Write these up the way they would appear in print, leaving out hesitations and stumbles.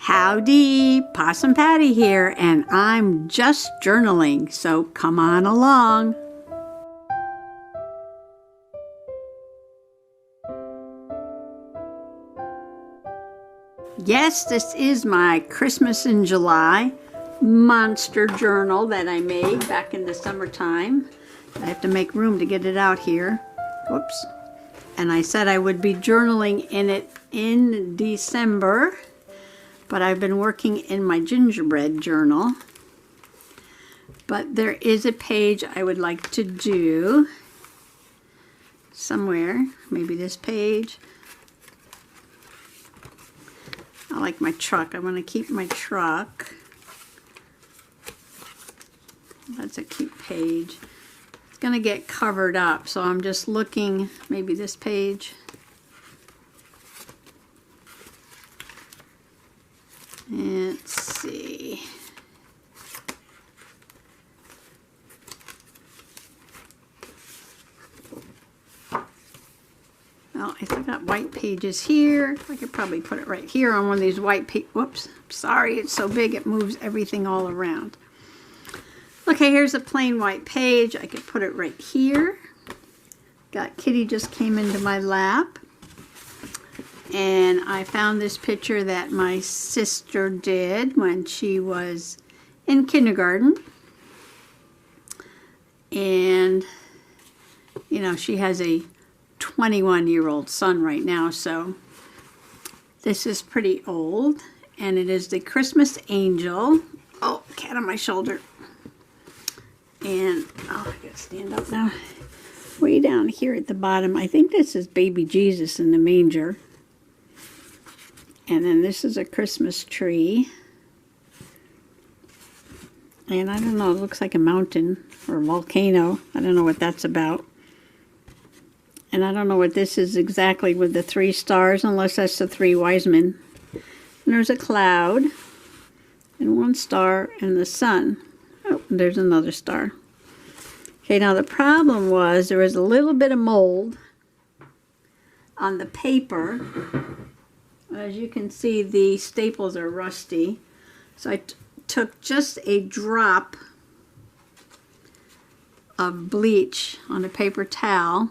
Howdy, Possum Patty here, and I'm just journaling, so come on along. Yes, this is my Christmas in July monster journal that I made back in the summertime. I have to make room to get it out here. Whoops. And I said I would be journaling in it in December, but I've been working in my gingerbread journal. But there is a page I would like to do somewhere, maybe this page. I like my truck. I want to keep my truck. That's a cute page. It's going to get covered up, so I'm just looking, maybe this page. Let's see. Well, I still got white pages here. I could probably put it right here on one of these white pages. Whoops, sorry, it's so big it moves everything all around. Okay, here's a plain white page. I could put it right here. Got Kitty just came into my lap. And I found this picture that my sister did when she was in kindergarten. And, you know, she has a 21-year-old son right now, so this is pretty old. And it is the Christmas Angel. Oh, cat on my shoulder. And, oh, I gotta stand up now. Way down here at the bottom, I think this is baby Jesus in the manger. And then this is a Christmas tree. And I don't know, it looks like a mountain or a volcano. I don't know what that's about. And I don't know what this is exactly with the 3 stars, unless that's the 3 wise men. And there's a cloud, and 1 star, and the sun. Oh, there's another star. Okay, now the problem was there was a little bit of mold on the paper. As you can see, the staples are rusty. So I took just a drop of bleach on a paper towel,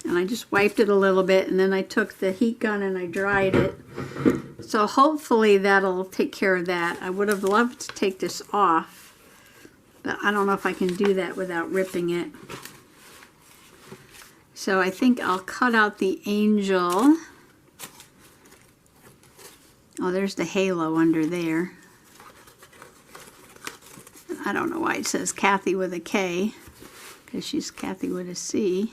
and I just wiped it a little bit, and then I took the heat gun and I dried it. So hopefully that'll take care of that. I would have loved to take this off, but I don't know if I can do that without ripping it. So I think I'll cut out the angel. Oh, there's the halo under there. I don't know why it says Kathy with a K, because she's Kathy with a C.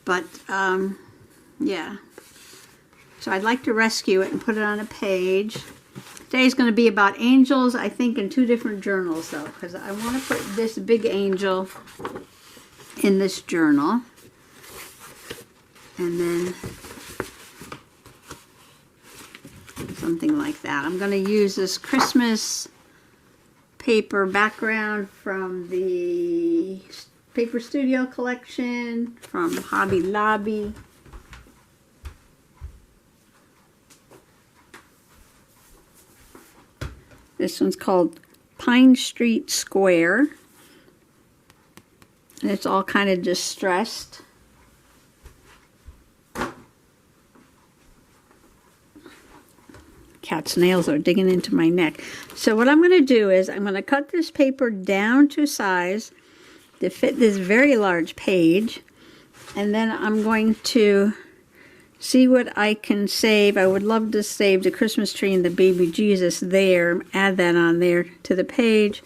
But, yeah. So I'd like to rescue it and put it on a page. Today's going to be about angels, I think, in 2 different journals, though, because I want to put this big angel in this journal. And then something like that. I'm going to use this Christmas paper background from the Paper Studio collection from Hobby Lobby. This one's called Pine Street Square, and it's all kind of distressed. Cat's nails are digging into my neck. So what I'm going to do is I'm going to cut this paper down to size to fit this very large page, and then I'm going to see what I can save. I would love to save the Christmas tree and the baby Jesus there, add that on there to the page,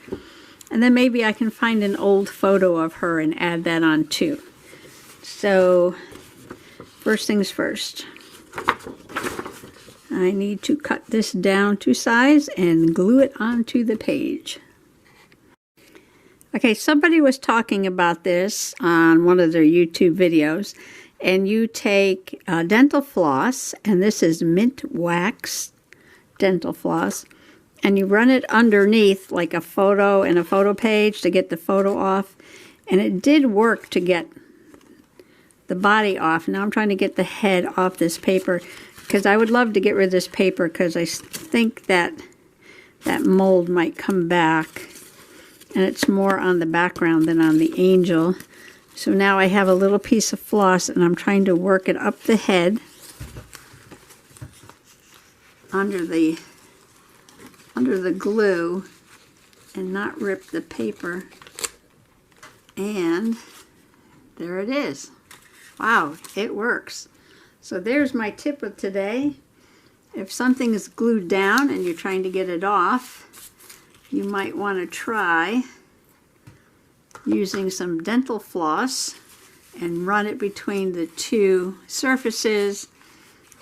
and then maybe I can find an old photo of her and add that on too. So first things first, I need to cut this down to size and glue it onto the page. Okay, somebody was talking about this on one of their YouTube videos, and you take dental floss, and this is mint wax dental floss, and you run it underneath like a photo in a photo page to get the photo off, and it did work to get the body off. Now I'm trying to get the head off this paper. because I would love to get rid of this paper because I think that that mold might come back, and it's more on the background than on the angel. So now I have a little piece of floss and I'm trying to work it up the head under the glue and not rip the paper. And there it is. Wow, it works. So there's my tip of today. If something is glued down and you're trying to get it off, you might want to try using some dental floss and run it between the two surfaces,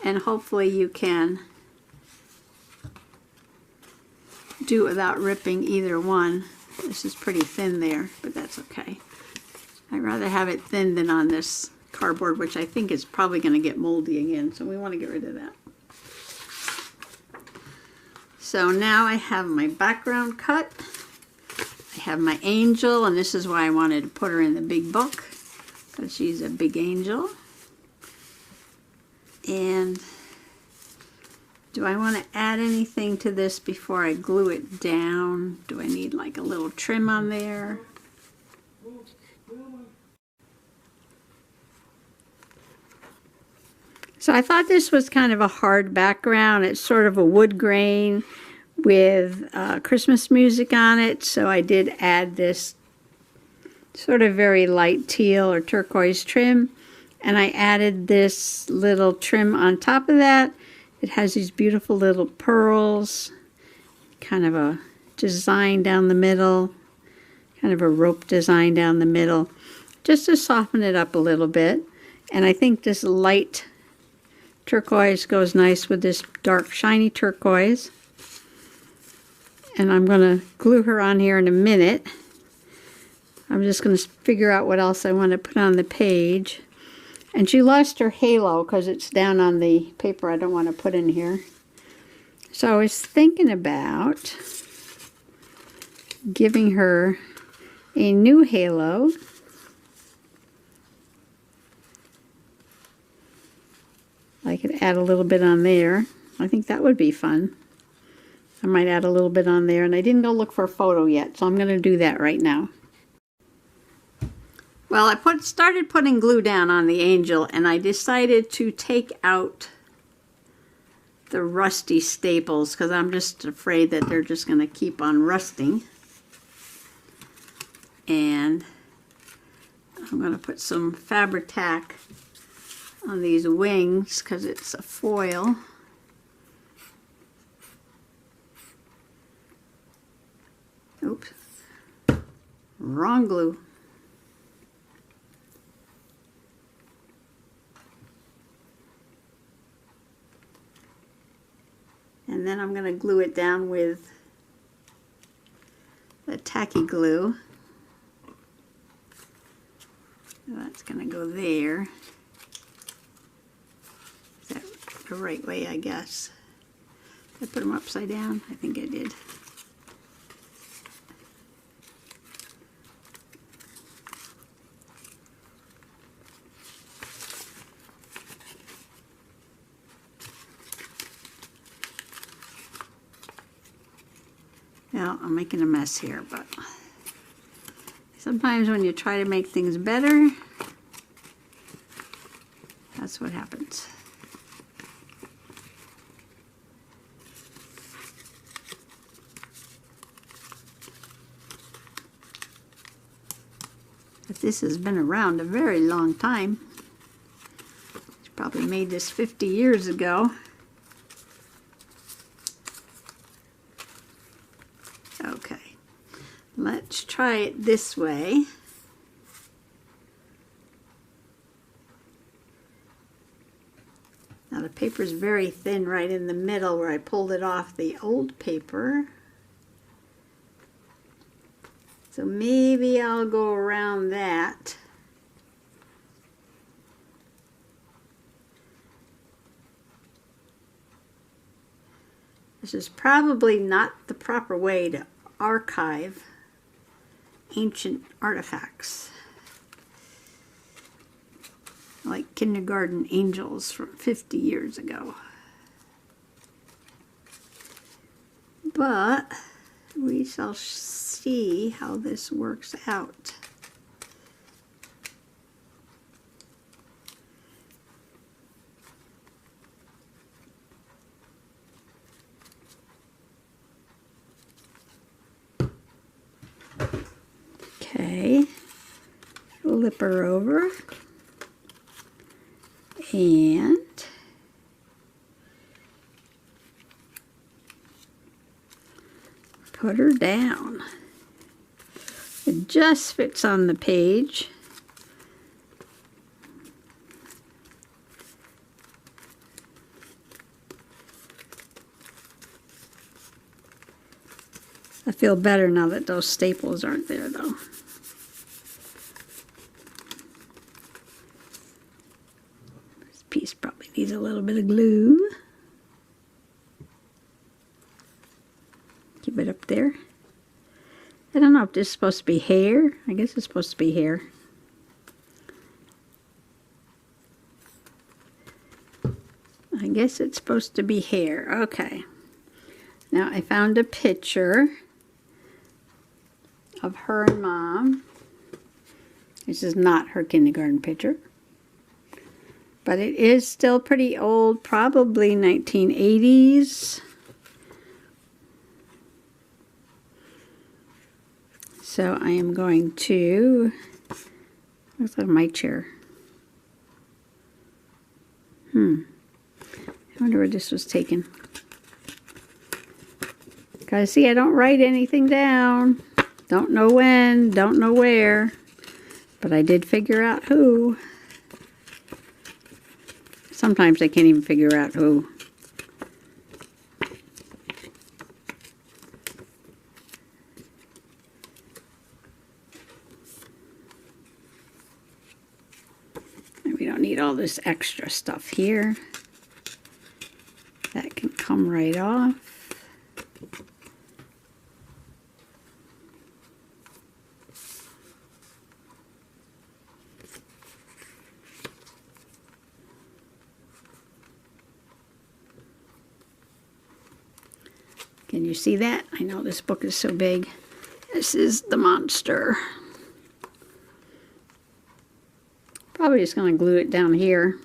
and hopefully you can do it without ripping either one. This is pretty thin there, but that's okay. I'd rather have it thin than on this cardboard, which I think is probably going to get moldy again, so we want to get rid of that. So now I have my background cut. I have my angel, and this is why I wanted to put her in the big book, because she's a big angel. And do I want to add anything to this before I glue it down? Do I need like a little trim on there? So I thought this was kind of a hard background. It's sort of a wood grain with Christmas music on it. So I did add this sort of very light teal or turquoise trim. And I added this little trim on top of that. It has these beautiful little pearls, kind of a design down the middle, kind of a rope design down the middle, just to soften it up a little bit. And I think this light turquoise goes nice with this dark shiny turquoise. And I'm going to glue her on here in a minute. I'm just going to figure out what else I want to put on the page. And she lost her halo because it's down on the paper I don't want to put in here. So I was thinking about giving her a new halo. I could add a little bit on there. I think that would be fun. I might add a little bit on there, and I didn't go look for a photo yet, so I'm going to do that right now. Well, I started putting glue down on the angel, and I decided to take out the rusty staples because I'm just afraid that they're just going to keep on rusting. And I'm going to put some Fabri-Tac on these wings because it's a foil. Oops, wrong glue. And then I'm going to glue it down with the tacky glue. That's going to go there. Is that the right way, I guess? Did I put them upside down? I think I did. Well, I'm making a mess here, but sometimes when you try to make things better, that's what happens. But this has been around a very long time. She probably made this 50 years ago. Okay, let's try it this way. Now the paper is very thin right in the middle where I pulled it off the old paper. So maybe I'll go around that. This is probably not the proper way to archive ancient artifacts, like kindergarten angels from 50 years ago. but we shall see how this works out. Okay, flip her over and put her down. It just fits on the page. I feel better now that those staples aren't there though. This piece probably needs a little bit of glue. Keep it up there. I don't know if this is supposed to be hair. I guess it's supposed to be hair. I guess it's supposed to be hair. Okay. Now I found a picture of her and Mom. This is not her kindergarten picture, but it is still pretty old, probably 1980s. So I am going to, looks like my chair. I wonder where this was taken. Guys, see, I don't write anything down. Don't know when, don't know where, but I did figure out who. Sometimes I can't even figure out who. We don't need all this extra stuff here. That can come right off. Can you see that? I know this book is so big. This is the monster. Probably just going to glue it down here.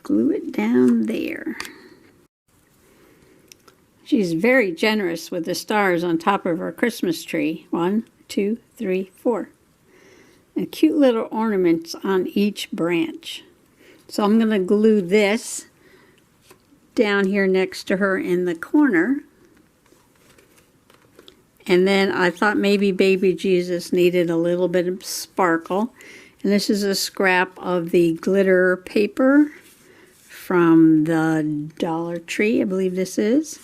Glue it down there. She's very generous with the stars on top of her Christmas tree. 1, 2, 3, 4. And cute little ornaments on each branch. So I'm going to glue this down here next to her in the corner. And then I thought maybe baby Jesus needed a little bit of sparkle. And this is a scrap of the glitter paper from the Dollar Tree, I believe this is.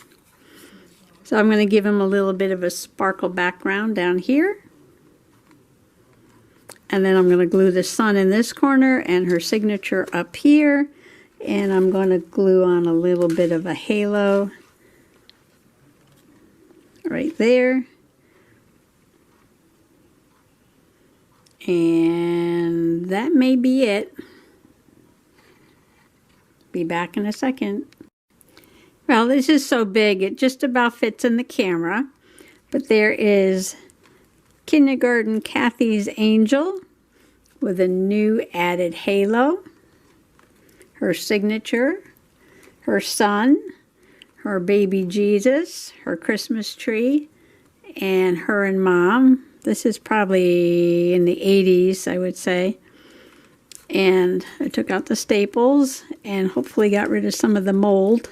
So I'm going to give him a little bit of a sparkle background down here. And then I'm going to glue the sun in this corner and her signature up here. And I'm going to glue on a little bit of a halo right there. And that may be it. Be back in a second. Well, this is so big, it just about fits in the camera. But there is Kindergarten Kathy's angel with a new added halo, her signature, her sun, her baby Jesus, her Christmas tree, and her and Mom. This is probably in the 80s, I would say. And I took out the staples and hopefully got rid of some of the mold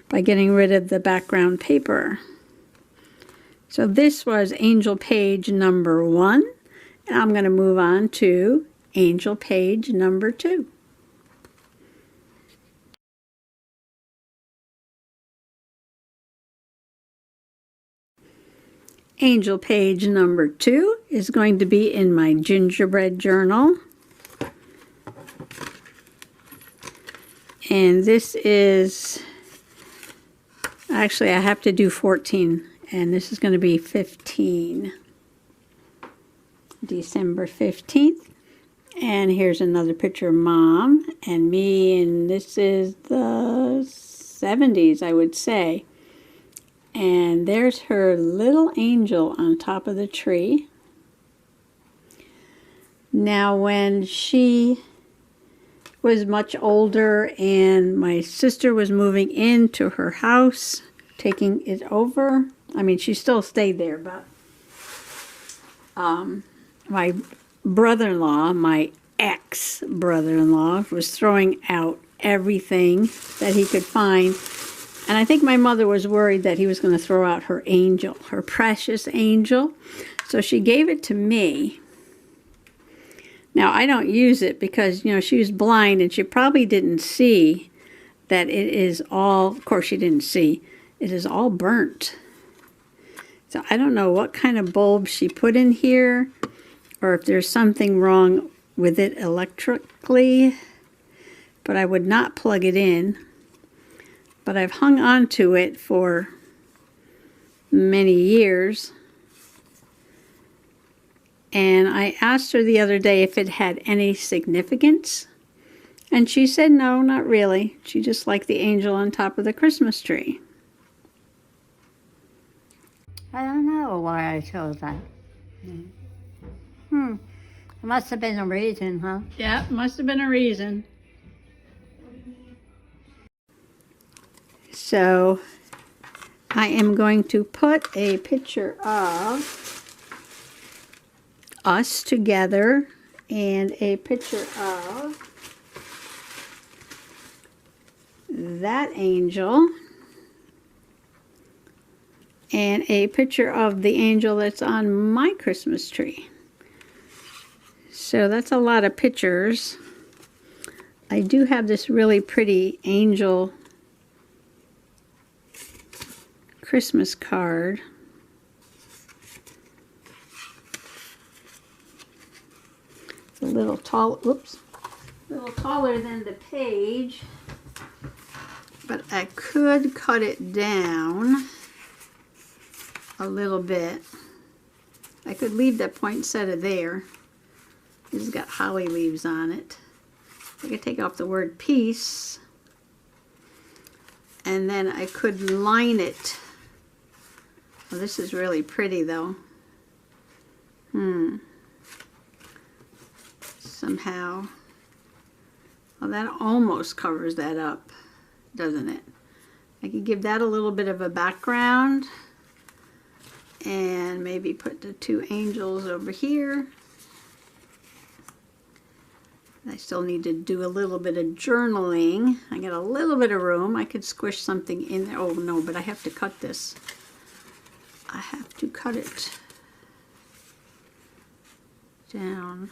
by getting rid of the background paper. So this was angel page number 1, and I'm going to move on to angel page number 2. Angel page number 2 is going to be in my gingerbread journal. And this is, actually I have to do 14. And this is going to be 15, December 15th. And here's another picture of Mom and me, and this is the 70s, I would say. And there's her little angel on top of the tree. Now, when she was much older and my sister was moving into her house, taking it over, I mean, she still stayed there, but my brother-in-law, my ex-brother-in-law, was throwing out everything that he could find. And I think my mother was worried that he was going to throw out her angel, her precious angel. So she gave it to me. Now, I don't use it because, you know, she was blind and she probably didn't see that it is all, of course she didn't see, it is all burnt. So I don't know what kind of bulb she put in here or if there's something wrong with it electrically, but I would not plug it in. But I've hung on to it for many years. And I asked her the other day if it had any significance. And she said no, not really. She just liked the angel on top of the Christmas tree. I don't know why I chose that. It must have been a reason, huh? Yeah, must have been a reason. So I am going to put a picture of us together and a picture of that angel and a picture of the angel that's on my Christmas tree. So that's a lot of pictures. I do have this really pretty angel Christmas card. It's a little tall, oops, a little taller than the page, but I could cut it down a little bit. I could leave that poinsettia there. This has got holly leaves on it. I could take off the word peace, and then I could line it. Well, this is really pretty though. Somehow. Well, that almost covers that up, doesn't it? I could give that a little bit of a background and maybe put the two angels over here. I still need to do a little bit of journaling. I got a little bit of room. I could squish something in there. Oh no, but I have to cut this. I have to cut it down.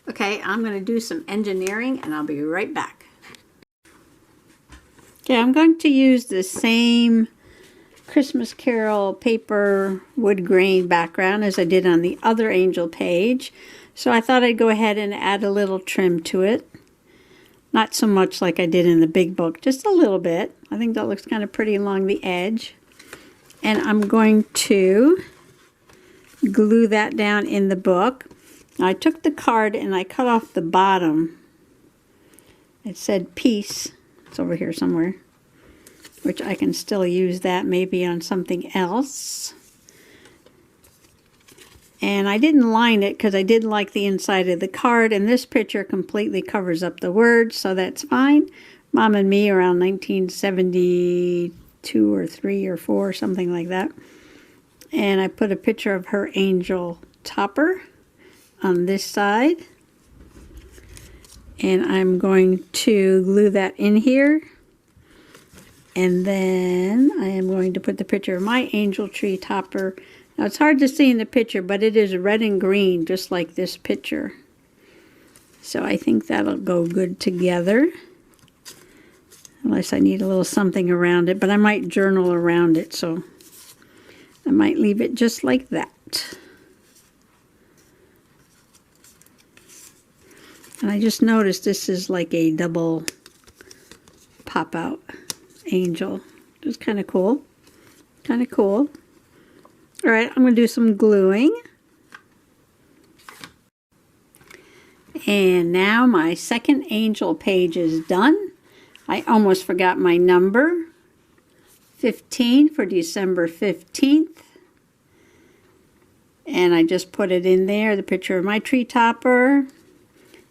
Okay, I'm going to do some engineering and I'll be right back. Okay, I'm going to use the same Christmas Carol paper wood grain background as I did on the other angel page. So I thought I'd go ahead and add a little trim to it. Not so much like I did in the big book, just a little bit. I think that looks kind of pretty along the edge. And I'm going to glue that down in the book. Now I took the card and I cut off the bottom. It said peace. It's over here somewhere, which I can still use that maybe on something else. And I didn't line it because I didn't like the inside of the card, and this picture completely covers up the words, so that's fine. Mom and me around 1972 or 3 or 4, something like that. And I put a picture of her angel topper on this side. And I'm going to glue that in here. And then I am going to put the picture of my angel tree topper. Now it's hard to see in the picture, but it is red and green, just like this picture. So I think that'll go good together. Unless I need a little something around it, but I might journal around it, so I might leave it just like that. And I just noticed this is like a double pop-out angel. Just kind of cool. Kind of cool. All right, I'm going to do some gluing. And now my second angel page is done. I almost forgot my number. 15 for December 15th. And I just put it in there, the picture of my tree topper.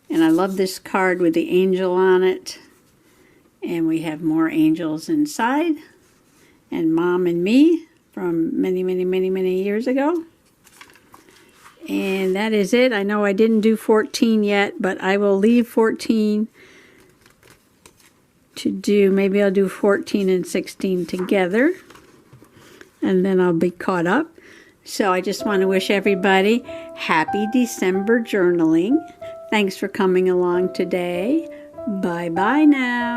And I love this card with the angel on it. And we have more angels inside. And Mom and me from many, many, many, many years ago. And that is it. I know I didn't do 14 yet, but I will leave 14 to do. Maybe I'll do 14 and 16 together. And then I'll be caught up. So I just want to wish everybody happy December journaling. Thanks for coming along today. Bye-bye now.